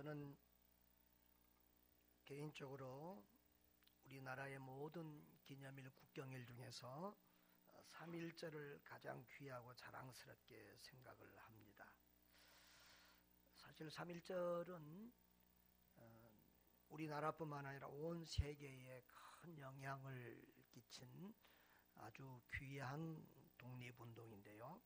저는 개인적으로 우리나라의 모든 기념일, 국경일 중에서 3.1절을 가장 귀하고 자랑스럽게 생각을 합니다. 사실 3.1절은 우리나라뿐만 아니라 온 세계에 큰 영향을 끼친 아주 귀한 독립운동인데요.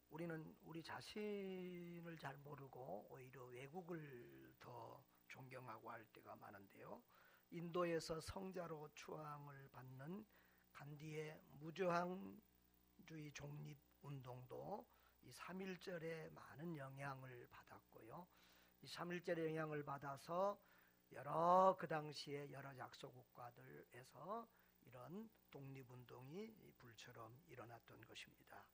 우리는 우리 자신을 잘 모르고 오히려 외국을 더 존경하고 할 때가 많은데요. 인도에서 성자로 추앙을 받는 간디의 무저항주의 독립운동도 이 3.1절에 많은 영향을 받았고요. 이 3.1절의 영향을 받아서 그 당시에 여러 약소국가들에서 이런 독립운동이 불처럼 일어났던 것입니다.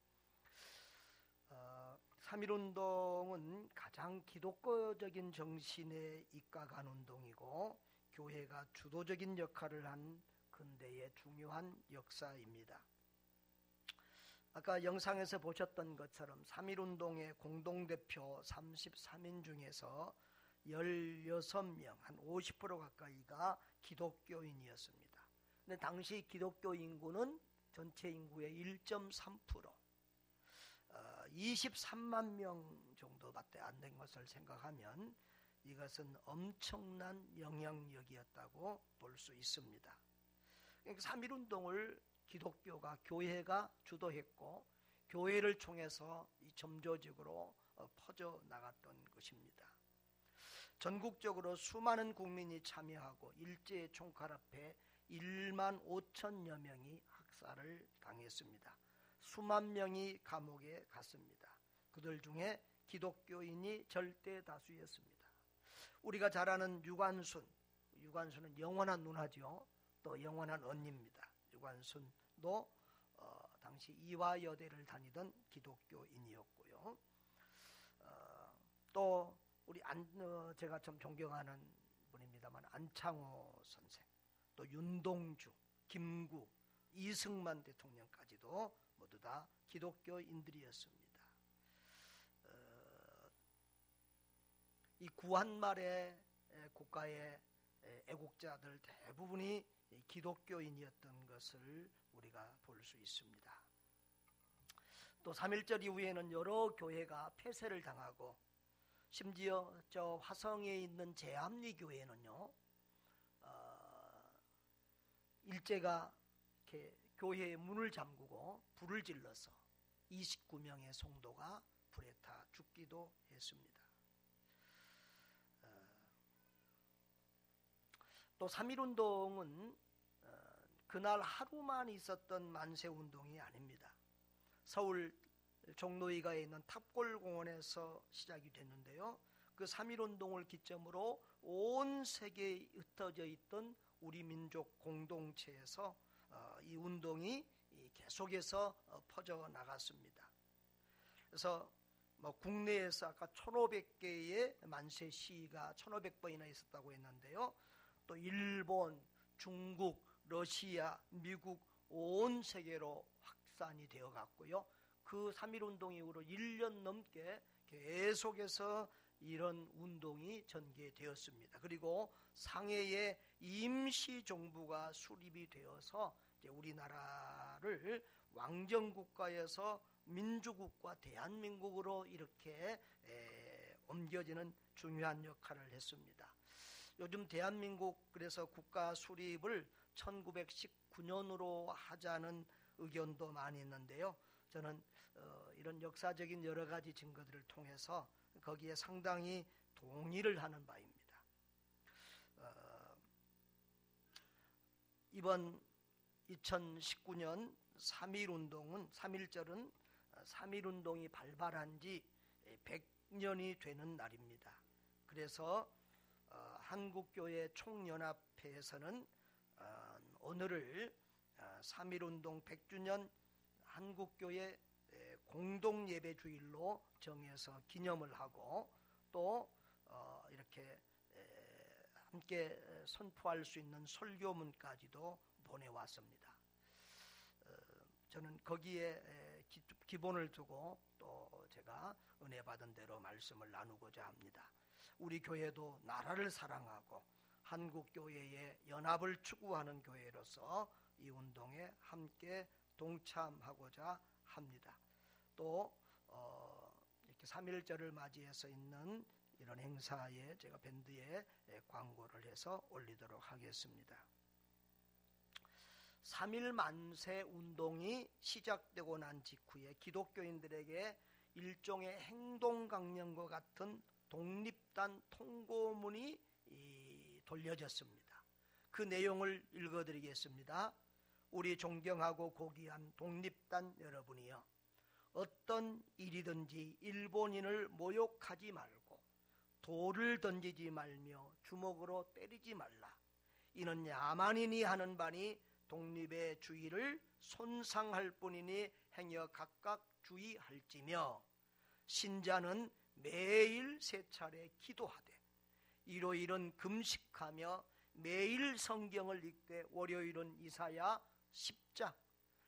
3.1운동은 가장 기독교적인 정신에 입각한 운동이고 교회가 주도적인 역할을 한 근대의 중요한 역사입니다. 아까 영상에서 보셨던 것처럼 3.1운동의 공동대표 33인 중에서 16명, 한 50% 가까이가 기독교인이었습니다. 근데 당시 기독교 인구는 전체 인구의 1.3%, 23만 명 정도밖에 안 된 것을 생각하면 이것은 엄청난 영향력이었다고 볼 수 있습니다. 그러니까 3.1운동을 기독교가, 교회가 주도했고 교회를 통해서 점조직으로 퍼져나갔던 것입니다. 전국적으로 수많은 국민이 참여하고 일제 총칼 앞에 1만 5천여 명이 학살을 당했습니다. 수만 명이 감옥에 갔습니다. 그들 중에 기독교인이 절대 다수였습니다. 우리가 잘 아는 유관순은 영원한 누나죠. 또 영원한 언니입니다. 유관순도 당시 이화여대를 다니던 기독교인이었고요. 또 우리 제가 참 존경하는 분입니다만 안창호 선생, 또 윤동주, 김구, 이승만 대통령까지도 모두 다 기독교인들이었습니다. 이 구한말의 국가의 애국자들 대부분이 기독교인이었던 것을 우리가 볼 수 있습니다. 또 3.1절 이후에는 여러 교회가 폐쇄를 당하고 심지어 저 화성에 있는 제암리교회는요, 일제가 이렇게 교회의 문을 잠그고 불을 질러서 29명의 성도가 불에 타 죽기도 했습니다. 또 3.1운동은 그날 하루만 있었던 만세운동이 아닙니다. 서울 종로이가에 있는 탑골공원에서 시작이 됐는데요. 그 3.1운동을 기점으로 온 세계에 흩어져 있던 우리 민족 공동체에서 이 운동이 계속해서 퍼져나갔습니다. 그래서 국내에서 아까 1,500개의 만세 시위가 1,500번이나 있었다고 했는데요. 또 일본, 중국, 러시아, 미국 온 세계로 확산이 되어 갔고요. 그 3.1운동 이후로 1년 넘게 계속해서 이런 운동이 전개되었습니다. 그리고 상해에 임시정부가 수립이 되어서 이제 우리나라를 왕정국가에서 민주국가 대한민국으로 이렇게 옮겨지는 중요한 역할을 했습니다. 요즘 대한민국 그래서 국가 수립을 1919년으로 하자는 의견도 많이 있는데요. 저는 이런 역사적인 여러 가지 증거들을 통해서 거기에 상당히 동의를 하는 바입니다. 이번 2019년 3.1절은 3.1운동이 발발한 지 100년이 되는 날입니다. 그래서 한국교회 총연합회에서는 오늘을 3.1운동 100주년 한국교회 공동예배주일로 정해서 기념을 하고 또 이렇게 함께 선포할 수 있는 설교문까지도 보내왔습니다. 저는 거기에 기본을 두고 또 제가 은혜 받은 대로 말씀을 나누고자 합니다. 우리 교회도 나라를 사랑하고 한국교회의 연합을 추구하는 교회로서 이 운동에 함께 동참하고자 합니다. 또 이렇게 3.1절을 맞이해서 있는 이런 행사에 제가 밴드에 광고를 해서 올리도록 하겠습니다. 3.1 만세 운동이 시작되고 난 직후에 기독교인들에게 일종의 행동 강령과 같은 독립단 통고문이 돌려졌습니다. 그 내용을 읽어드리겠습니다. 우리 존경하고 고귀한 독립단 여러분이여, 어떤 일이든지 일본인을 모욕하지 말고 돌을 던지지 말며 주먹으로 때리지 말라. 이는 야만인이 하는 바니 독립의 주의를 손상할 뿐이니 행여 각각 주의할지며, 신자는 매일 3차례 기도하되 일요일은 금식하며 매일 성경을 읽되 월요일은 이사야 10장,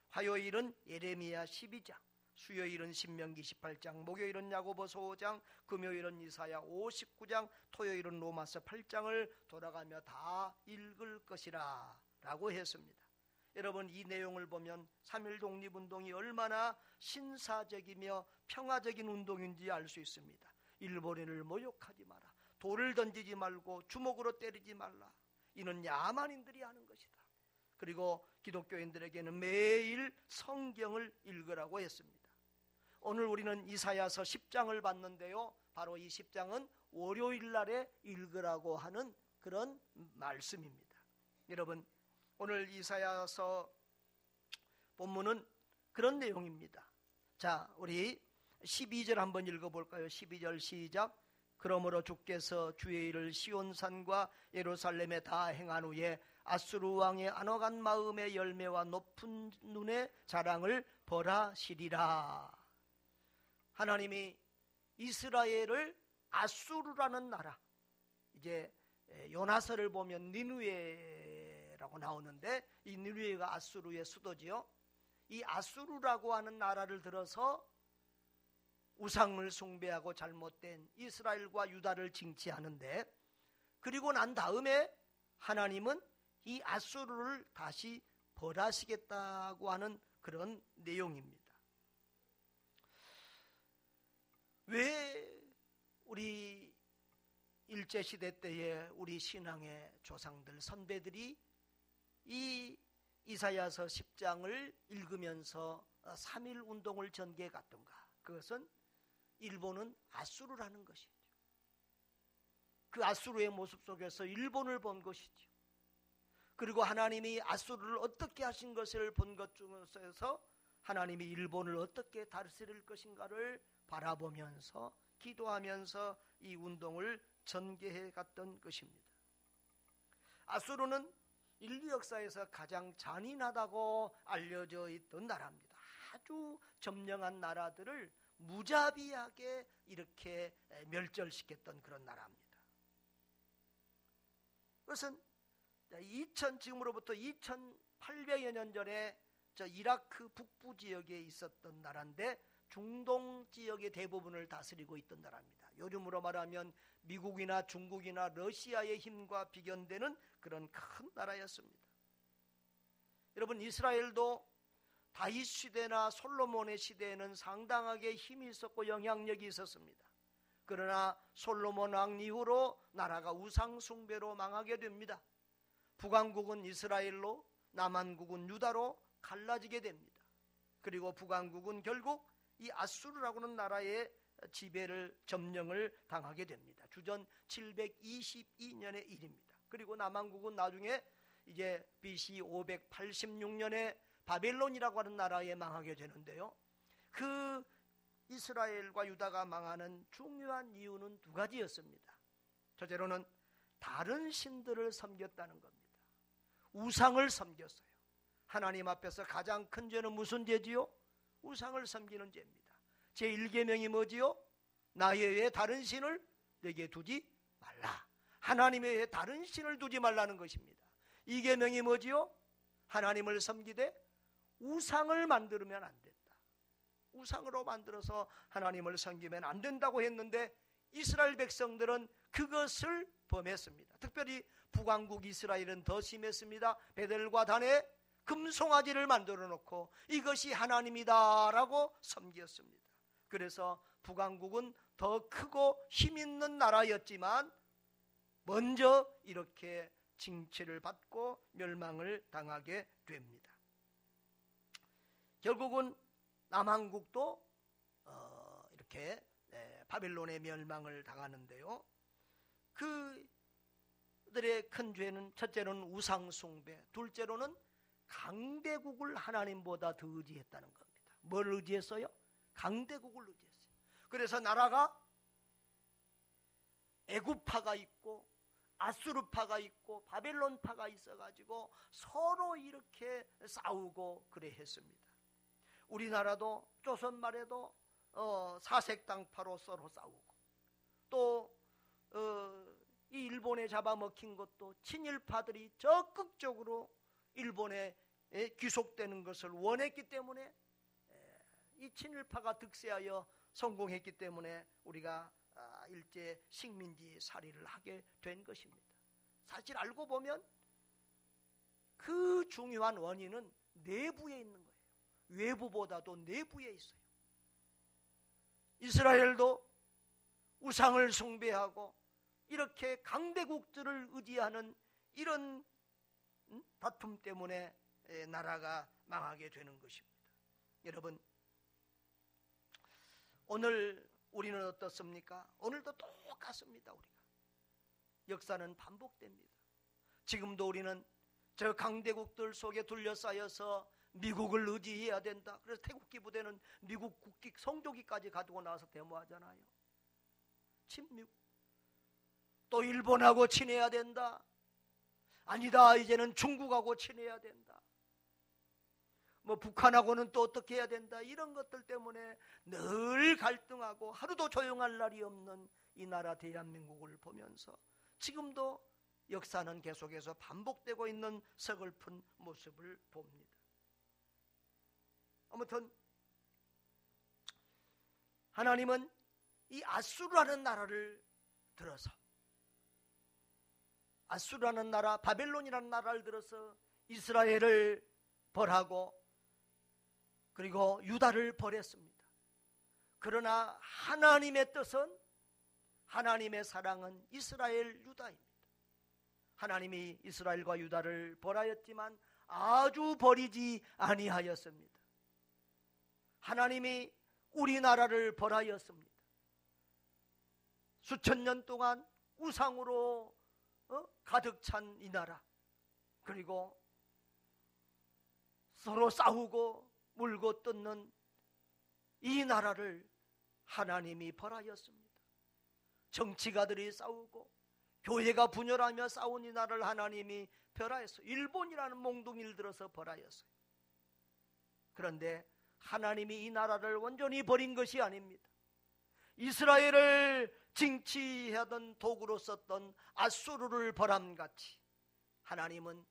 화요일은 예레미야 12장, 수요일은 신명기 18장, 목요일은 야고보서 5장, 금요일은 이사야 59장, 토요일은 로마서 8장을 돌아가며 다 읽을 것이라 라고 했습니다. 여러분, 이 내용을 보면 3.1 독립운동이 얼마나 신사적이며 평화적인 운동인지 알 수 있습니다. 일본인을 모욕하지 마라, 돌을 던지지 말고 주먹으로 때리지 말라, 이는 야만인들이 하는 것이다. 그리고 기독교인들에게는 매일 성경을 읽으라고 했습니다. 오늘 우리는 이사야서 10장을 봤는데요, 바로 이 10장은 월요일 날에 읽으라고 하는 그런 말씀입니다. 여러분, 오늘 이사야서 본문은 그런 내용입니다. 자, 우리 12절 한번 읽어볼까요? 12절 시작. 그러므로 주께서 주의 일을 시온산과 예루살렘에 다 행한 후에 아수르 왕의 안어간 마음의 열매와 높은 눈의 자랑을 벌하시리라. 하나님이 이스라엘을 아수르라는 나라, 이제 요나서를 보면 니느웨라고 나오는데 이 니느웨가 아수르의 수도지요. 이 아수르라고 하는 나라를 들어서 우상을 숭배하고 잘못된 이스라엘과 유다를 징치하는데, 그리고 난 다음에 하나님은 이 아수르를 다시 벌하시겠다고 하는 그런 내용입니다. 왜 우리 일제시대 때에 우리 신앙의 조상들, 선배들이 이 이사야서 10장을 읽으면서 3.1 운동을 전개해 갔던가? 그것은 일본은 아수르라는 것이죠. 그 아수르의 모습 속에서 일본을 본 것이죠. 그리고 하나님이 아수르를 어떻게 하신 것을 본 것 중에서 하나님이 일본을 어떻게 다스릴 것인가를 바라보면서 기도하면서 이 운동을 전개해 갔던 것입니다. 아수르는 인류 역사에서 가장 잔인하다고 알려져 있던 나라입니다. 아주 점령한 나라들을 무자비하게 이렇게 멸절시켰던 그런 나라입니다. 그것은 지금으로부터 2800여 년 전에 이라크 북부 지역에 있었던 나라인데 중동 지역의 대부분을 다스리고 있던 나라입니다. 요즘으로 말하면 미국이나 중국이나 러시아의 힘과 비견되는 그런 큰 나라였습니다. 여러분, 이스라엘도 다윗 시대나 솔로몬의 시대에는 상당하게 힘이 있었고 영향력이 있었습니다. 그러나 솔로몬 왕 이후로 나라가 우상 숭배로 망하게 됩니다. 북왕국은 이스라엘로, 남한국은 유다로 갈라지게 됩니다. 그리고 북왕국은 결국 이 아수르라고 하는 나라의 지배를, 점령을 당하게 됩니다. 주전 722년의 일입니다. 그리고 남한국은 나중에 이제 BC 586년에 바벨론이라고 하는 나라에 망하게 되는데요. 그 이스라엘과 유다가 망하는 중요한 이유는 두 가지였습니다. 첫째로는 다른 신들을 섬겼다는 겁니다. 우상을 섬겼어요. 하나님 앞에서 가장 큰 죄는 무슨 죄지요? 우상을 섬기는 죄입니다. 제1계명이 뭐지요? 나 외에 다른 신을 내게 두지 말라. 하나님 외에 다른 신을 두지 말라는 것입니다. 2계명이 뭐지요? 하나님을 섬기되 우상을 만들면 안 된다. 우상으로 만들어서 하나님을 섬기면 안 된다고 했는데 이스라엘 백성들은 그것을 범했습니다. 특별히 북왕국 이스라엘은 더 심했습니다. 베델과 단에 금송아지를 만들어 놓고 이것이 하나님이다 라고 섬겼습니다. 그래서 북왕국은 더 크고 힘있는 나라였지만 먼저 이렇게 징치를 받고 멸망을 당하게 됩니다. 결국은 남왕국도 이렇게 바벨론의 멸망을 당하는데요. 그들의 큰 죄는 첫째로는 우상숭배, 둘째로는 강대국을 하나님보다 더 의지했다는 겁니다. 뭘 의지했어요? 강대국을 의지했어요. 그래서 나라가 애굽파가 있고 아수르파가 있고 바벨론파가 있어가지고 서로 이렇게 싸우고 그래 했습니다. 우리나라도 조선 말에도 사색당파로 서로 싸우고 또 이 일본에 잡아먹힌 것도 친일파들이 적극적으로 일본에 귀속되는 것을 원했기 때문에 이 친일파가 득세하여 성공했기 때문에 우리가 일제 식민지 살이를 하게 된 것입니다. 사실 알고 보면 그 중요한 원인은 내부에 있는 거예요. 외부보다도 내부에 있어요. 이스라엘도 우상을 숭배하고 이렇게 강대국들을 의지하는 이런 다툼 때문에 나라가 망하게 되는 것입니다. 여러분, 오늘 우리는 어떻습니까? 오늘도 똑같습니다. 우리가 역사는 반복됩니다. 지금도 우리는 저 강대국들 속에 둘러싸여서 미국을 의지해야 된다. 그래서 태국기 부대는 미국 국기 성조기까지 가지고 나와서 데모하잖아요. 친미국. 또 일본하고 친해야 된다. 아니다, 이제는 중국하고 친해야 된다. 뭐 북한하고는 또 어떻게 해야 된다. 이런 것들 때문에 늘 갈등하고 하루도 조용할 날이 없는 이 나라 대한민국을 보면서 지금도 역사는 계속해서 반복되고 있는 서글픈 모습을 봅니다. 아무튼 하나님은 이 아수르라는 나라를 들어서 아수르라는 나라, 바벨론이라는 나라를 들어서 이스라엘을 벌하고 그리고 유다를 벌했습니다. 그러나 하나님의 뜻은, 하나님의 사랑은 이스라엘 유다입니다. 하나님이 이스라엘과 유다를 벌하였지만 아주 버리지 아니하였습니다. 하나님이 우리나라를 벌하였습니다. 수천 년 동안 우상으로 가득 찬 이 나라, 그리고 서로 싸우고 물고 뜯는 이 나라를 하나님이 벌하였습니다. 정치가들이 싸우고 교회가 분열하며 싸운 이 나라를 하나님이 벌하였어요. 일본이라는 몽둥이를 들어서 벌하였어요. 그런데 하나님이 이 나라를 완전히 버린 것이 아닙니다. 이스라엘을 징치하던 도구로 썼던 아수르를 벌함같이 하나님은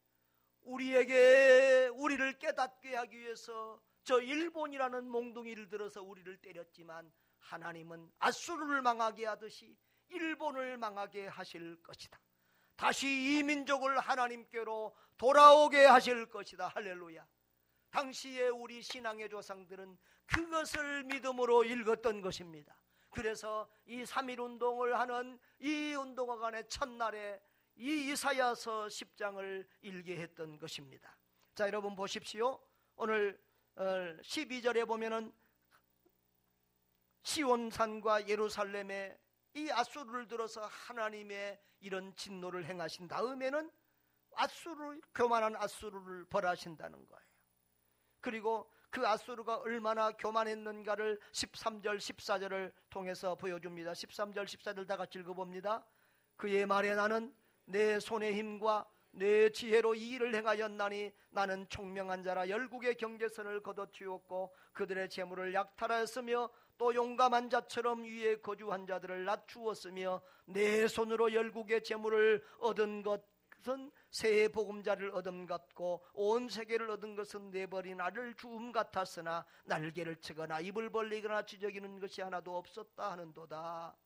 우리를 깨닫게 하기 위해서 저 일본이라는 몽둥이를 들어서 우리를 때렸지만 하나님은 아수르를 망하게 하듯이 일본을 망하게 하실 것이다. 다시 이 민족을 하나님께로 돌아오게 하실 것이다. 할렐루야. 당시에 우리 신앙의 조상들은 그것을 믿음으로 읽었던 것입니다. 그래서 이 3.1운동을 하는 이 운동화간의 첫날에 이 이사야서 10장을 읽게 했던 것입니다. 자, 여러분 보십시오. 오늘 12절에 보면은 시온산과 예루살렘에 이 아수르를 들어서 하나님의 이런 진노를 행하신 다음에는 교만한 아수르를 벌하신다는 거예요. 그리고 그 아수르가 얼마나 교만했는가를 13절 14절을 통해서 보여줍니다. 13절 14절 다 같이 읽어봅니다. 그의 말에 나는 내 손의 힘과 내 지혜로 이 일을 행하였나니 나는 총명한 자라 열국의 경계선을 걷어치웠고 그들의 재물을 약탈하였으며 또 용감한 자처럼 위에 거주한 자들을 낮추었으며 내 손으로 열국의 재물을 얻은 것은 새해 복음자를 얻음 같고 온 세계를 얻은 것은 내버린 알을 주움 같았으나 날개를 치거나 입을 벌리거나 지저귀는 것이 하나도 없었다 하는도다.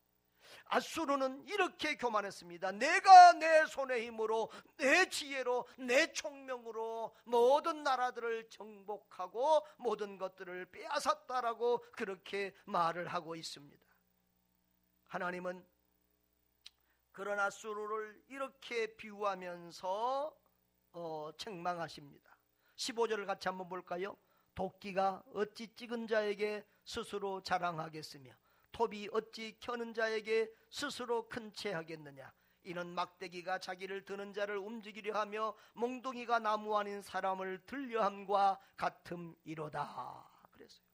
앗수르는 이렇게 교만했습니다. 내가 내 손의 힘으로, 내 지혜로, 내 총명으로 모든 나라들을 정복하고 모든 것들을 빼앗았다라고 그렇게 말을 하고 있습니다. 하나님은 그런 앗수르를 이렇게 비유하면서 책망하십니다. 15절을 같이 한번 볼까요? 도끼가 어찌 찍은 자에게 스스로 자랑하겠으며 톱이 어찌 켜는 자에게 스스로 큰 채 하겠느냐. 이는 막대기가 자기를 드는 자를 움직이려 하며 몽둥이가 나무 아닌 사람을 들려함과 같음이로다. 그랬어요.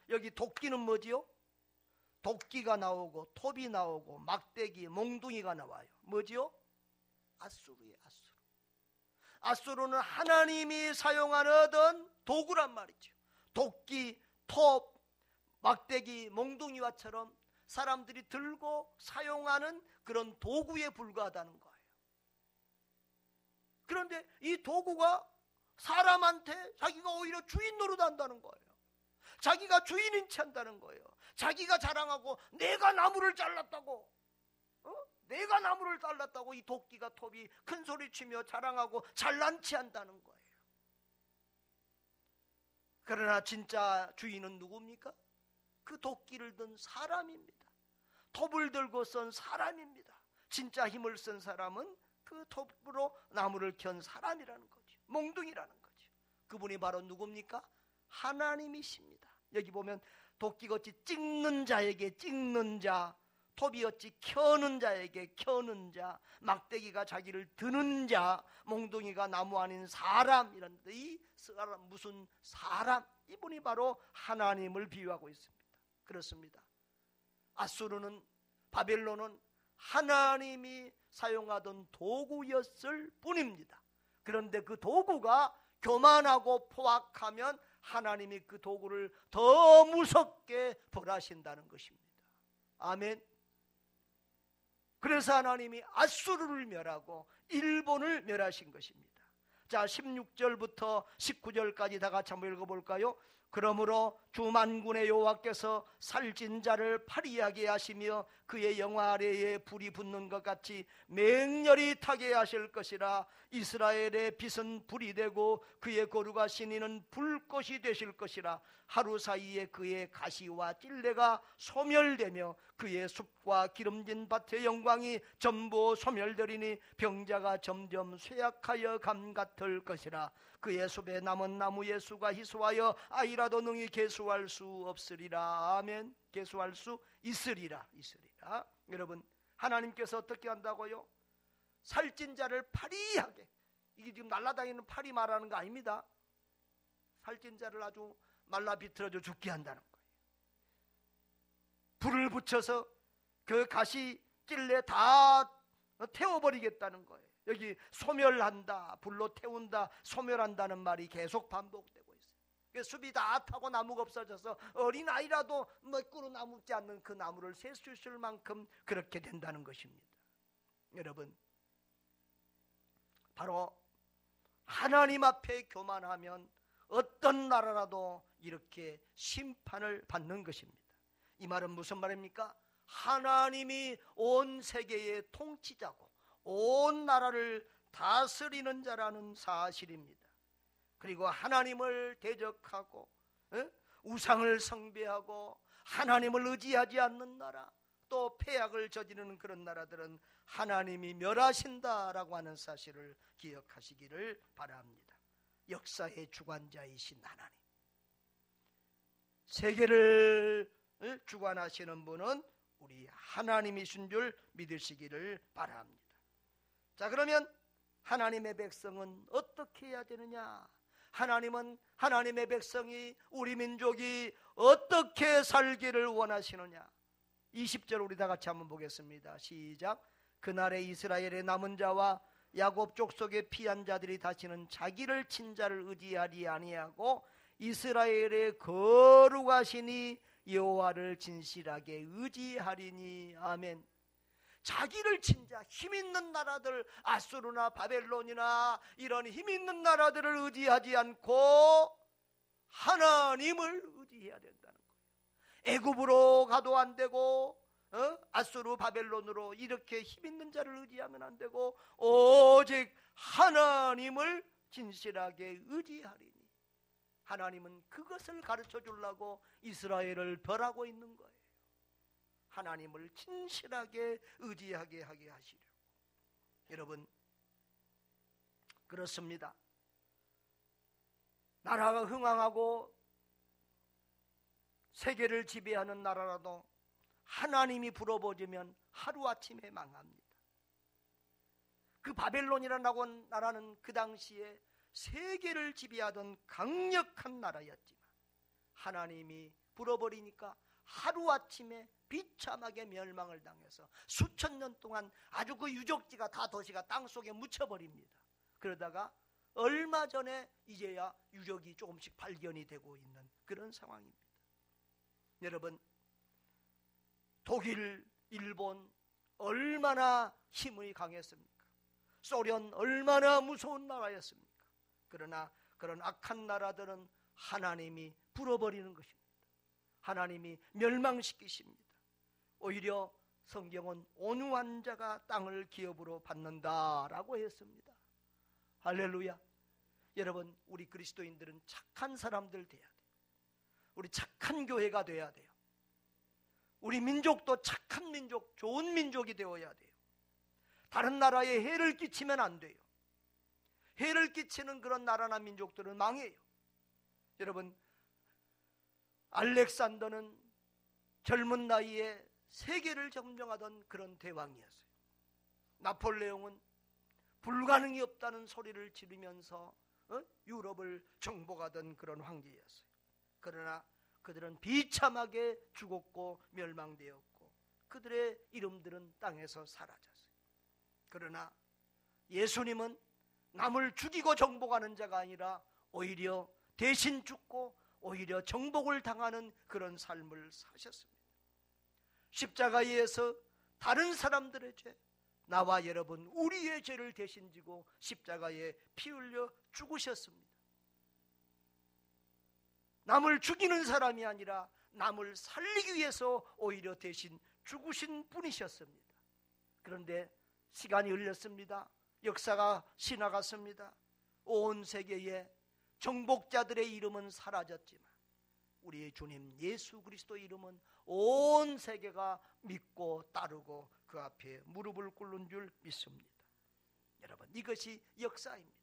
여기 도끼는 뭐지요? 도끼가 나오고 톱이 나오고 막대기, 몽둥이가 나와요. 뭐지요? 앗수르예요. 앗수르. 앗수르는 하나님이 사용하는 도구란 말이죠. 도끼, 톱, 막대기, 몽둥이와처럼 사람들이 들고 사용하는 그런 도구에 불과하다는 거예요. 그런데 이 도구가 사람한테 자기가 오히려 주인 노릇한다는 거예요. 자기가 주인인 체 한다는 거예요. 자기가 자랑하고 내가 나무를 잘랐다고, 내가 나무를 잘랐다고 이 도끼가 톱이 큰 소리치며 자랑하고 잘난 체 한다는 거예요. 그러나 진짜 주인은 누굽니까? 그 도끼를 든 사람입니다. 톱을 들고 쓴 사람입니다. 진짜 힘을 쓴 사람은 그 톱으로 나무를 켠 사람이라는 거죠. 몽둥이라는 거죠. 그분이 바로 누굽니까? 하나님이십니다. 여기 보면 도끼가 어찌 찍는 자에게 찍는 자, 톱이 어찌 켜는 자에게 켜는 자, 막대기가 자기를 드는 자, 몽둥이가 나무 아닌 사람, 이런 이 사람, 무슨 사람, 이분이 바로 하나님을 비유하고 있습니다. 그렇습니다. 앗수르는, 바벨론은 하나님이 사용하던 도구였을 뿐입니다. 그런데 그 도구가 교만하고 포악하면 하나님이 그 도구를 더 무섭게 벌하신다는 것입니다. 아멘. 그래서 하나님이 앗수르를 멸하고 일본을 멸하신 것입니다. 자, 16절부터 19절까지 다 같이 한번 읽어볼까요? 그러므로 주 만군의 여호와께서 살찐 자를 파리하게 하시며 그의 영화 아래에 불이 붙는 것 같이 맹렬히 타게 하실 것이라. 이스라엘의 빛은 불이 되고 그의 거루가 신이는 불꽃이 되실 것이라. 하루 사이에 그의 가시와 찔레가 소멸되며 그의 숲과 기름진 밭의 영광이 전부 소멸되리니 병자가 점점 쇠약하여 감 같을 것이라. 그의 숲에 남은 나무의 수가 희소하여 아이라도 능히 계수할 수 없으리라. 아멘. 계수할 수 있으리라. 여러분, 하나님께서 어떻게 한다고요? 살찐 자를 파리하게, 이게 지금 날아다니는 파리 말하는 거 아닙니다. 살찐 자를 아주 말라 비틀어져 죽게 한다는 거예요. 불을 붙여서 그 가시 찔레 다 태워버리겠다는 거예요. 여기 소멸한다, 불로 태운다, 소멸한다는 말이 계속 반복되고 있어요. 숲이 다 타고 나무가 없어져서 어린아이라도 꿀은 남지 않는 그 나무를 셀 수 있을 만큼 그렇게 된다는 것입니다. 여러분, 바로 하나님 앞에 교만하면 어떤 나라라도 이렇게 심판을 받는 것입니다. 이 말은 무슨 말입니까? 하나님이 온 세계의 통치자고 온 나라를 다스리는 자라는 사실입니다. 그리고 하나님을 대적하고 우상을 숭배하고 하나님을 의지하지 않는 나라, 또 패악을 저지르는 그런 나라들은 하나님이 멸하신다라고 하는 사실을 기억하시기를 바랍니다. 역사의 주관자이신 하나님, 세계를 주관하시는 분은 우리 하나님이신 줄 믿으시기를 바랍니다. 자, 그러면 하나님의 백성은 어떻게 해야 되느냐? 하나님은 하나님의 백성이, 우리 민족이 어떻게 살기를 원하시느냐? 20절 우리 다 같이 한번 보겠습니다. 시작. 그날에 이스라엘의 남은 자와 야곱 족속의 피한 자들이 다시는 자기를 친 자를 의지하리 아니하고 이스라엘의 거룩하시니 여호와를 진실하게 의지하리니. 아멘. 자기를 친 자, 힘 있는 나라들, 아수르나 바벨론이나 이런 힘 있는 나라들을 의지하지 않고 하나님을 의지해야 된다는 거예요. 애굽으로 가도 안 되고 아수르 바벨론으로 이렇게 힘있는 자를 의지하면 안 되고 오직 하나님을 진실하게 의지하리니, 하나님은 그것을 가르쳐 주려고 이스라엘을 벌하고 있는 거예요. 하나님을 진실하게 의지하게 하게 하시려고. 여러분, 그렇습니다. 나라가 흥황하고 세계를 지배하는 나라라도 하나님이 불어버리면 하루아침에 망합니다. 그 바벨론이라는 나라는 그 당시에 세계를 지배하던 강력한 나라였지만 하나님이 불어버리니까 하루아침에 비참하게 멸망을 당해서 수천 년 동안 아주 그 유적지가 다 도시가 땅속에 묻혀버립니다. 그러다가 얼마 전에 이제야 유적이 조금씩 발견이 되고 있는 그런 상황입니다. 여러분, 독일, 일본 얼마나 힘이 강했습니까? 소련 얼마나 무서운 나라였습니까? 그러나 그런 악한 나라들은 하나님이 불어버리는 것입니다. 하나님이 멸망시키십니다. 오히려 성경은 온유한 자가 땅을 기업으로 받는다라고 했습니다. 할렐루야. 여러분, 우리 그리스도인들은 착한 사람들 돼야 돼요. 우리 착한 교회가 돼야 돼요. 우리 민족도 착한 민족, 좋은 민족이 되어야 돼요. 다른 나라에 해를 끼치면 안 돼요. 해를 끼치는 그런 나라나 민족들은 망해요. 여러분, 알렉산더는 젊은 나이에 세계를 점령하던 그런 대왕이었어요. 나폴레옹은 불가능이 없다는 소리를 지르면서 유럽을 정복하던 그런 황제였어요. 그러나 그들은 비참하게 죽었고 멸망되었고 그들의 이름들은 땅에서 사라졌어요. 그러나 예수님은 남을 죽이고 정복하는 자가 아니라 오히려 대신 죽고 오히려 정복을 당하는 그런 삶을 사셨습니다. 십자가에서 다른 사람들의 죄, 나와 여러분 우리의 죄를 대신 지고 십자가에 피 흘려 죽으셨습니다. 남을 죽이는 사람이 아니라 남을 살리기 위해서 오히려 대신 죽으신 분이셨습니다. 그런데 시간이 흘렀습니다. 역사가 지나갔습니다. 온 세계에 정복자들의 이름은 사라졌지만 우리의 주님 예수 그리스도의 이름은 온 세계가 믿고 따르고 그 앞에 무릎을 꿇는 줄 믿습니다. 여러분, 이것이 역사입니다.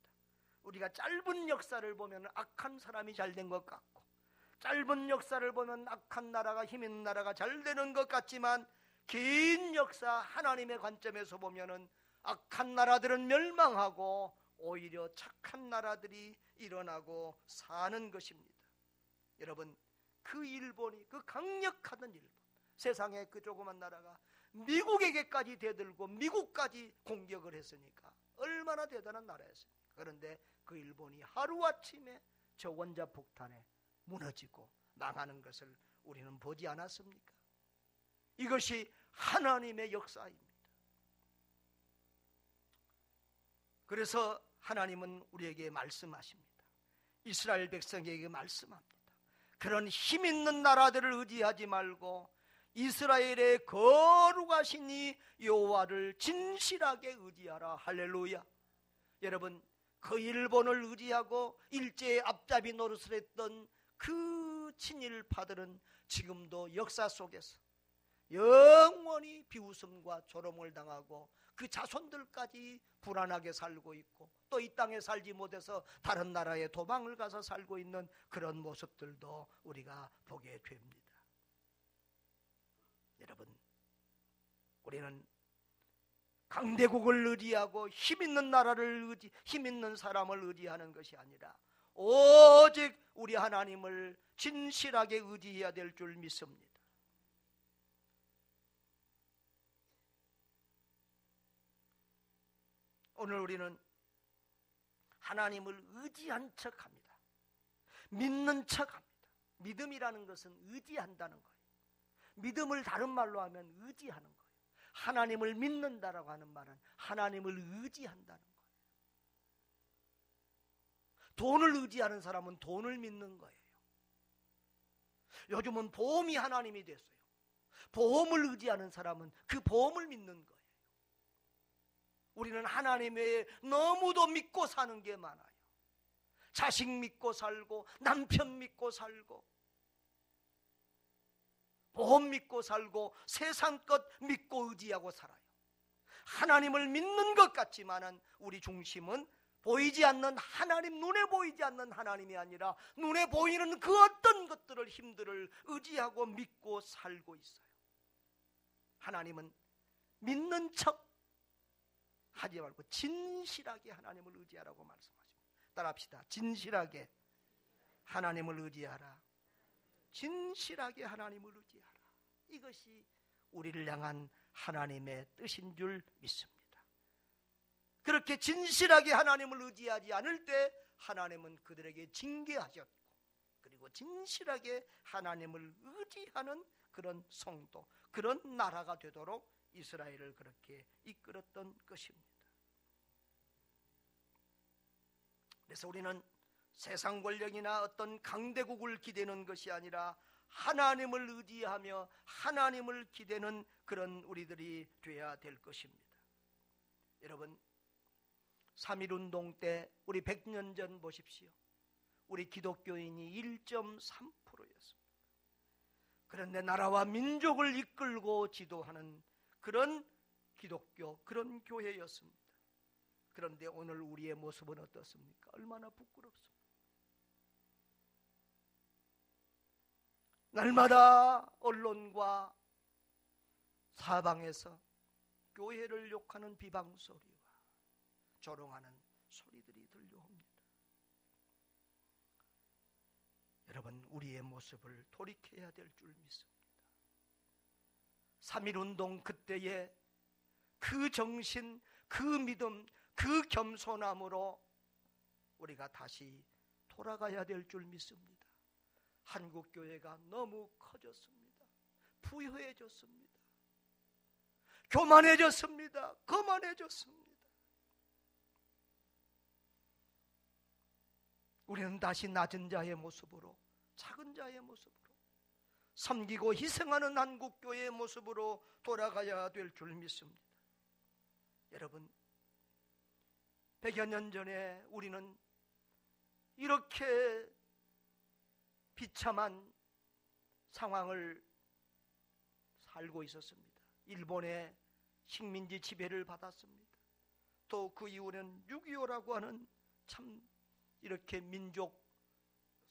우리가 짧은 역사를 보면 악한 사람이 잘 된 것 같고, 짧은 역사를 보면 악한 나라가 힘 있는 나라가 잘 되는 것 같지만, 긴 역사 하나님의 관점에서 보면은 악한 나라들은 멸망하고 오히려 착한 나라들이 일어나고 사는 것입니다. 여러분, 그 일본이, 그 강력하던 일본, 세상의 그 조그만 나라가 미국에게까지 대들고 미국까지 공격을 했으니까 얼마나 대단한 나라였습니까? 그런데 그 일본이 하루아침에 저 원자폭탄에 무너지고 망하는 것을 우리는 보지 않았습니까? 이것이 하나님의 역사입니다. 그래서 하나님은 우리에게 말씀하십니다. 이스라엘 백성에게 말씀합니다. 그런 힘 있는 나라들을 의지하지 말고 이스라엘의 거룩하신 이 여호와를 진실하게 의지하라. 할렐루야. 여러분, 그 일본을 의지하고 일제의 앞잡이 노릇을 했던 그 친일파들은 지금도 역사 속에서 영원히 비웃음과 조롱을 당하고 그 자손들까지 불안하게 살고 있고, 또 이 땅에 살지 못해서 다른 나라에 도망을 가서 살고 있는 그런 모습들도 우리가 보게 됩니다. 여러분, 우리는 강대국을 의지하고 힘 있는 나라를 힘 있는 사람을 의지하는 것이 아니라 오직 우리 하나님을 진실하게 의지해야 될 줄 믿습니다. 오늘 우리는 하나님을 의지한 척합니다. 믿는 척합니다. 믿음이라는 것은 의지한다는 거예요. 믿음을 다른 말로 하면 의지하는 거예요. 하나님을 믿는다라고 하는 말은 하나님을 의지한다는 거예요. 돈을 의지하는 사람은 돈을 믿는 거예요. 요즘은 보험이 하나님이 됐어요. 보험을 의지하는 사람은 그 보험을 믿는 거예요. 우리는 하나님 외에 너무도 믿고 사는 게 많아요. 자식 믿고 살고, 남편 믿고 살고, 보험 믿고 살고, 세상 것 믿고 의지하고 살아요. 하나님을 믿는 것 같지만은 우리 중심은 보이지 않는 하나님, 눈에 보이지 않는 하나님이 아니라 눈에 보이는 그 어떤 것들을, 힘들을 의지하고 믿고 살고 있어요. 하나님은 믿는 척 하지 말고 진실하게 하나님을 의지하라고 말씀하십니다. 따라합시다. 진실하게 하나님을 의지하라. 진실하게 하나님을 의지하라. 이것이 우리를 향한 하나님의 뜻인 줄 믿습니다. 그렇게 진실하게 하나님을 의지하지 않을 때 하나님은 그들에게 징계하셨고, 그리고 진실하게 하나님을 의지하는 그런 성도, 그런 나라가 되도록 이스라엘을 그렇게 이끌었던 것입니다. 그래서 우리는 세상 권력이나 어떤 강대국을 기대는 것이 아니라 하나님을 의지하며 하나님을 기대는 그런 우리들이 되어야 될 것입니다. 여러분, 3.1운동 때 우리 100년 전 보십시오. 우리 기독교인이 1.3%였습니다. 그런데 나라와 민족을 이끌고 지도하는 그런 기독교, 그런 교회였습니다. 그런데 오늘 우리의 모습은 어떻습니까? 얼마나 부끄럽습니까? 날마다 언론과 사방에서 교회를 욕하는 비방소리와 조롱하는 소리들이 들려옵니다. 여러분, 우리의 모습을 돌이켜야 될 줄 믿습니다. 3.1운동 그때의 그 정신, 그 믿음, 그 겸손함으로 우리가 다시 돌아가야 될 줄 믿습니다. 한국교회가 너무 커졌습니다. 부유해졌습니다. 교만해졌습니다. 거만해졌습니다. 우리는 다시 낮은 자의 모습으로, 작은 자의 모습으로, 섬기고 희생하는 한국교회의 모습으로 돌아가야 될 줄 믿습니다. 여러분, 100여 년 전에 우리는 이렇게 비참한 상황을 살고 있었습니다. 일본의 식민지 지배를 받았습니다. 또 그 이후에는 6.25라고 하는 참 이렇게 민족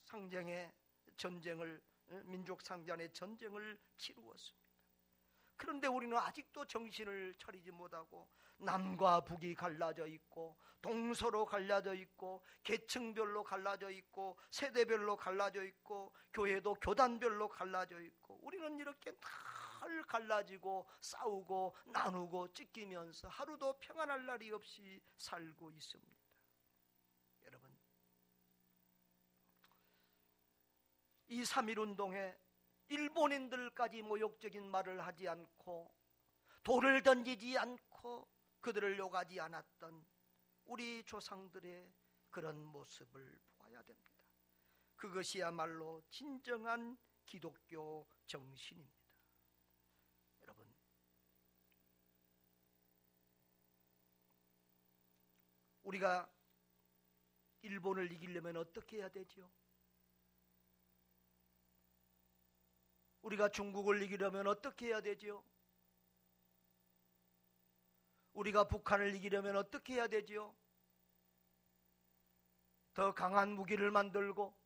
상장의 전쟁을, 민족 상장의 전쟁을 치루었습니다. 그런데 우리는 아직도 정신을 차리지 못하고 남과 북이 갈라져 있고, 동서로 갈라져 있고, 계층별로 갈라져 있고, 세대별로 갈라져 있고, 교회도 교단별로 갈라져 있고, 우리는 이렇게 늘 갈라지고 싸우고 나누고 찢기면서 하루도 평안할 날이 없이 살고 있습니다. 여러분, 이 3.1운동에 일본인들까지 모욕적인 말을 하지 않고 돌을 던지지 않고 그들을 욕하지 않았던 우리 조상들의 그런 모습을 보아야 됩니다. 그것이야말로 진정한 기독교 정신입니다. 여러분, 우리가 일본을 이기려면 어떻게 해야 되죠? 우리가 중국을 이기려면 어떻게 해야 되죠? 우리가 북한을 이기려면 어떻게 해야 되죠? 더 강한 무기를 만들고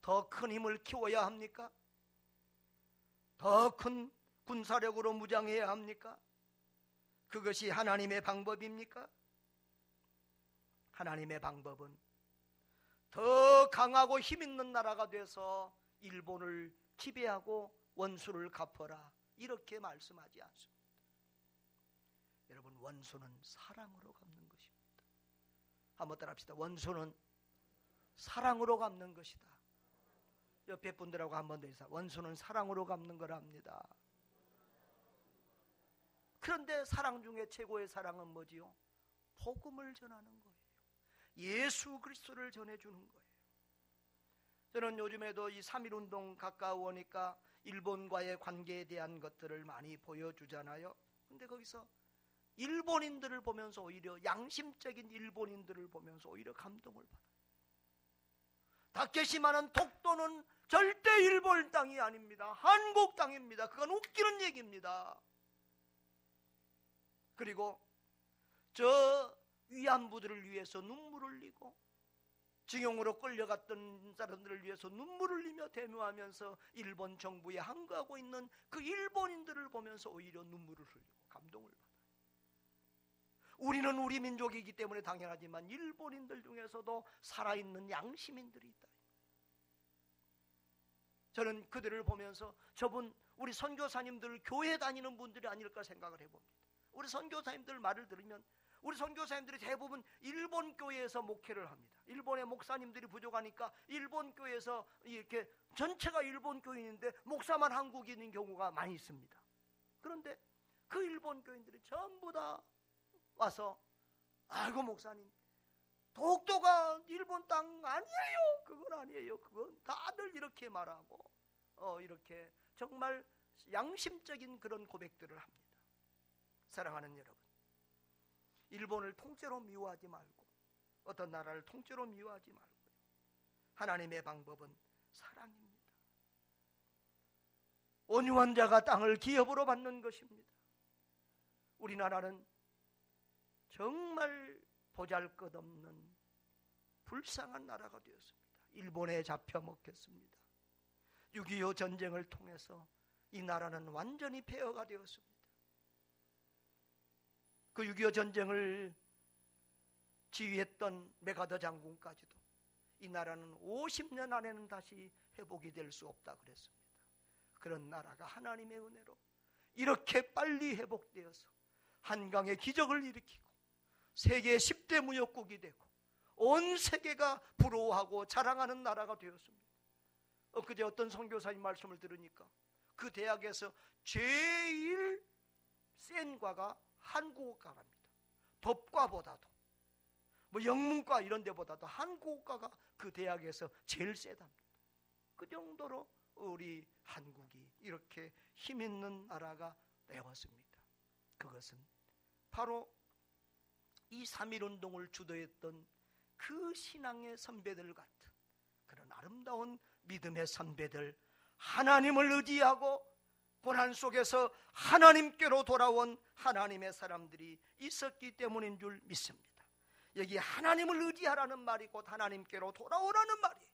더 큰 힘을 키워야 합니까? 더 큰 군사력으로 무장해야 합니까? 그것이 하나님의 방법입니까? 하나님의 방법은 더 강하고 힘있는 나라가 돼서 일본을 지배하고 원수를 갚아라, 이렇게 말씀하지 않습니다. 여러분, 원수는 사랑으로 갚는 것입니다. 한번 따라합시다. 원수는 사랑으로 갚는 것이다. 옆에 분들하고 한번 더 인사. 원수는 사랑으로 갚는 거랍니다. 그런데 사랑 중에 최고의 사랑은 뭐지요? 복음을 전하는 거예요. 예수 그리스도를 전해주는 거예요. 저는 요즘에도 이 3.1운동 가까우니까 일본과의 관계에 대한 것들을 많이 보여주잖아요. 근데 거기서 일본인들을 보면서 오히려 양심적인 일본인들을 보면서 오히려 감동을 받아요. 다케시마는 독도는 절대 일본 땅이 아닙니다. 한국 땅입니다. 그건 웃기는 얘기입니다. 그리고 저 위안부들을 위해서 눈물을 흘리고 징용으로 끌려갔던 사람들을 위해서 눈물을 흘리며 대노하면서 일본 정부에 항거하고 있는 그 일본인들을 보면서 오히려 눈물을 흘리고 감동을 받아요. 우리는 우리 민족이기 때문에 당연하지만 일본인들 중에서도 살아있는 양심인들이 있다. 저는 그들을 보면서 저분 우리 선교사님들 교회 다니는 분들이 아닐까 생각을 해봅니다. 우리 선교사님들 말을 들으면 우리 선교사님들이 대부분 일본 교회에서 목회를 합니다. 일본의 목사님들이 부족하니까 일본 교회에서 이렇게 전체가 일본 교인인데 목사만 한국인인 경우가 많이 있습니다. 그런데 그 일본 교인들이 전부 다 와서 아이고 목사님 독도가 일본 땅 아니에요. 그건 아니에요. 그건 다들 이렇게 말하고 이렇게 정말 양심적인 그런 고백들을 합니다. 사랑하는 여러분, 일본을 통째로 미워하지 말고 어떤 나라를 통째로 미워하지 말고요. 하나님의 방법은 사랑입니다. 온유한 자가 땅을 기업으로 받는 것입니다. 우리나라는 정말 보잘것없는 불쌍한 나라가 되었습니다. 일본에 잡혀먹혔습니다. 6.25 전쟁을 통해서 이 나라는 완전히 폐허가 되었습니다. 그 6.25 전쟁을 지휘했던 메가더 장군까지도 이 나라는 50년 안에는 다시 회복이 될 수 없다 그랬습니다. 그런 나라가 하나님의 은혜로 이렇게 빨리 회복되어서 한강의 기적을 일으키고 세계 10대 무역국이 되고 온 세계가 부러워하고 자랑하는 나라가 되었습니다. 엊그제 어떤 선교사님 말씀을 들으니까 그 대학에서 제일 센 과가 한국어과입니다. 법과보다도 영문과 이런 데보다도 한국어과가 그 대학에서 제일 세답니다. 그 정도로 우리 한국이 이렇게 힘있는 나라가 되었습니다. 그것은 바로 이 3.1운동을 주도했던 그 신앙의 선배들 같은 그런 아름다운 믿음의 선배들, 하나님을 의지하고 고난 속에서 하나님께로 돌아온 하나님의 사람들이 있었기 때문인 줄 믿습니다. 여기 하나님을 의지하라는 말이 곧 하나님께로 돌아오라는 말이에요.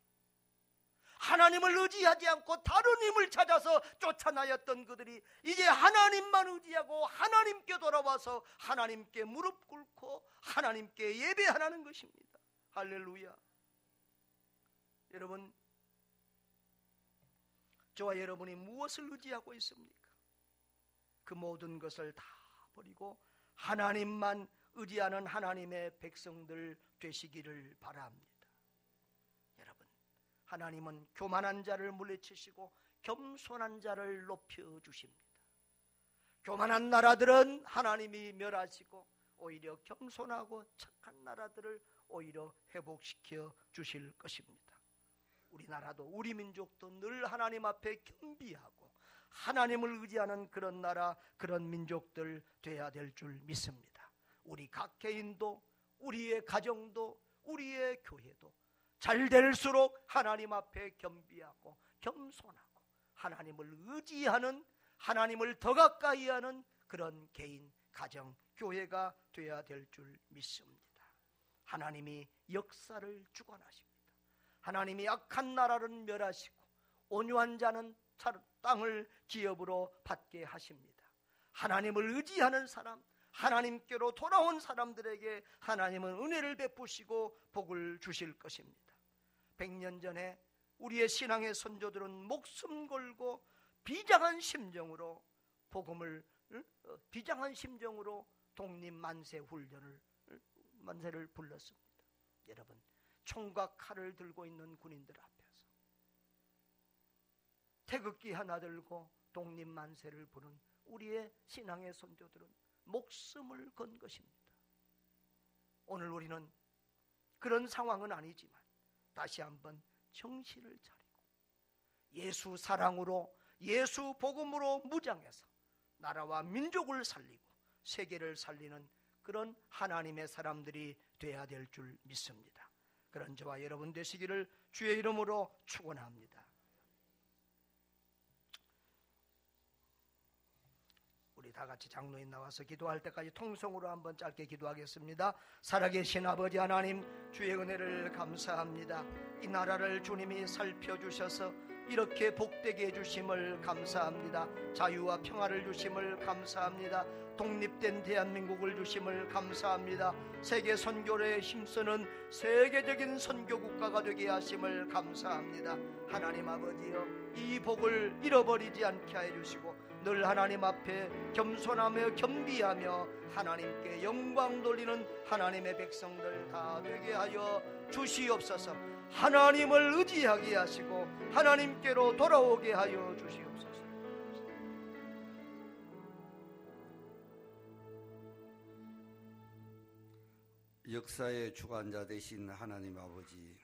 하나님을 의지하지 않고 다른 힘을 찾아서 쫓아나였던 그들이 이제 하나님만 의지하고 하나님께 돌아와서 하나님께 무릎 꿇고 하나님께 예배하라는 것입니다. 할렐루야. 여러분, 저와 여러분이 무엇을 의지하고 있습니까? 그 모든 것을 다 버리고 하나님만 의지하는 하나님의 백성들 되시기를 바랍니다. 여러분, 하나님은 교만한 자를 물리치시고 겸손한 자를 높여주십니다. 교만한 나라들은 하나님이 멸하시고 오히려 겸손하고 착한 나라들을 오히려 회복시켜 주실 것입니다. 우리나라도 우리 민족도 늘 하나님 앞에 겸비하고 하나님을 의지하는 그런 나라, 그런 민족들 돼야 될 줄 믿습니다. 우리 각 개인도, 우리의 가정도, 우리의 교회도 잘 될수록 하나님 앞에 겸비하고 겸손하고 하나님을 의지하는, 하나님을 더 가까이 하는 그런 개인, 가정, 교회가 돼야 될 줄 믿습니다. 하나님이 역사를 주관하십니다. 하나님이 악한 나라를 멸하시고 온유한 자는 땅을 기업으로 받게 하십니다. 하나님을 의지하는 사람, 하나님께로 돌아온 사람들에게 하나님은 은혜를 베푸시고 복을 주실 것입니다. 100년 전에 우리의 신앙의 선조들은 목숨 걸고 비장한 심정으로 복음을, 비장한 심정으로 독립만세 훈련을, 만세를 불렀습니다. 여러분, 총과 칼을 들고 있는 군인들 앞에서 태극기 하나 들고 독립만세를 부른 우리의 신앙의 선조들은 목숨을 건 것입니다. 오늘 우리는 그런 상황은 아니지만 다시 한번 정신을 차리고 예수 사랑으로, 예수 복음으로 무장해서 나라와 민족을 살리고 세계를 살리는 그런 하나님의 사람들이 돼야 될 줄 믿습니다. 그런 저와 여러분 되시기를 주의 이름으로 축원합니다. 우리 다 같이 장로님 나와서 기도할 때까지 통성으로 한번 짧게 기도하겠습니다. 살아계신 아버지 하나님, 주의 은혜를 감사합니다. 이 나라를 주님이 살펴주셔서 이렇게 복되게 해주심을 감사합니다. 자유와 평화를 주심을 감사합니다. 독립된 대한민국을 주심을 감사합니다. 세계 선교에 힘쓰는 세계적인 선교 국가가 되게 하심을 감사합니다. 하나님 아버지여, 이 복을 잃어버리지 않게 해주시고 늘 하나님 앞에 겸손하며 겸비하며 하나님께 영광 돌리는 하나님의 백성들 다 되게 하여 주시옵소서. 하나님을 의지하게 하시고 하나님께로 돌아오게 하여 주시옵소서. 역사의 주관자 되신 하나님 아버지,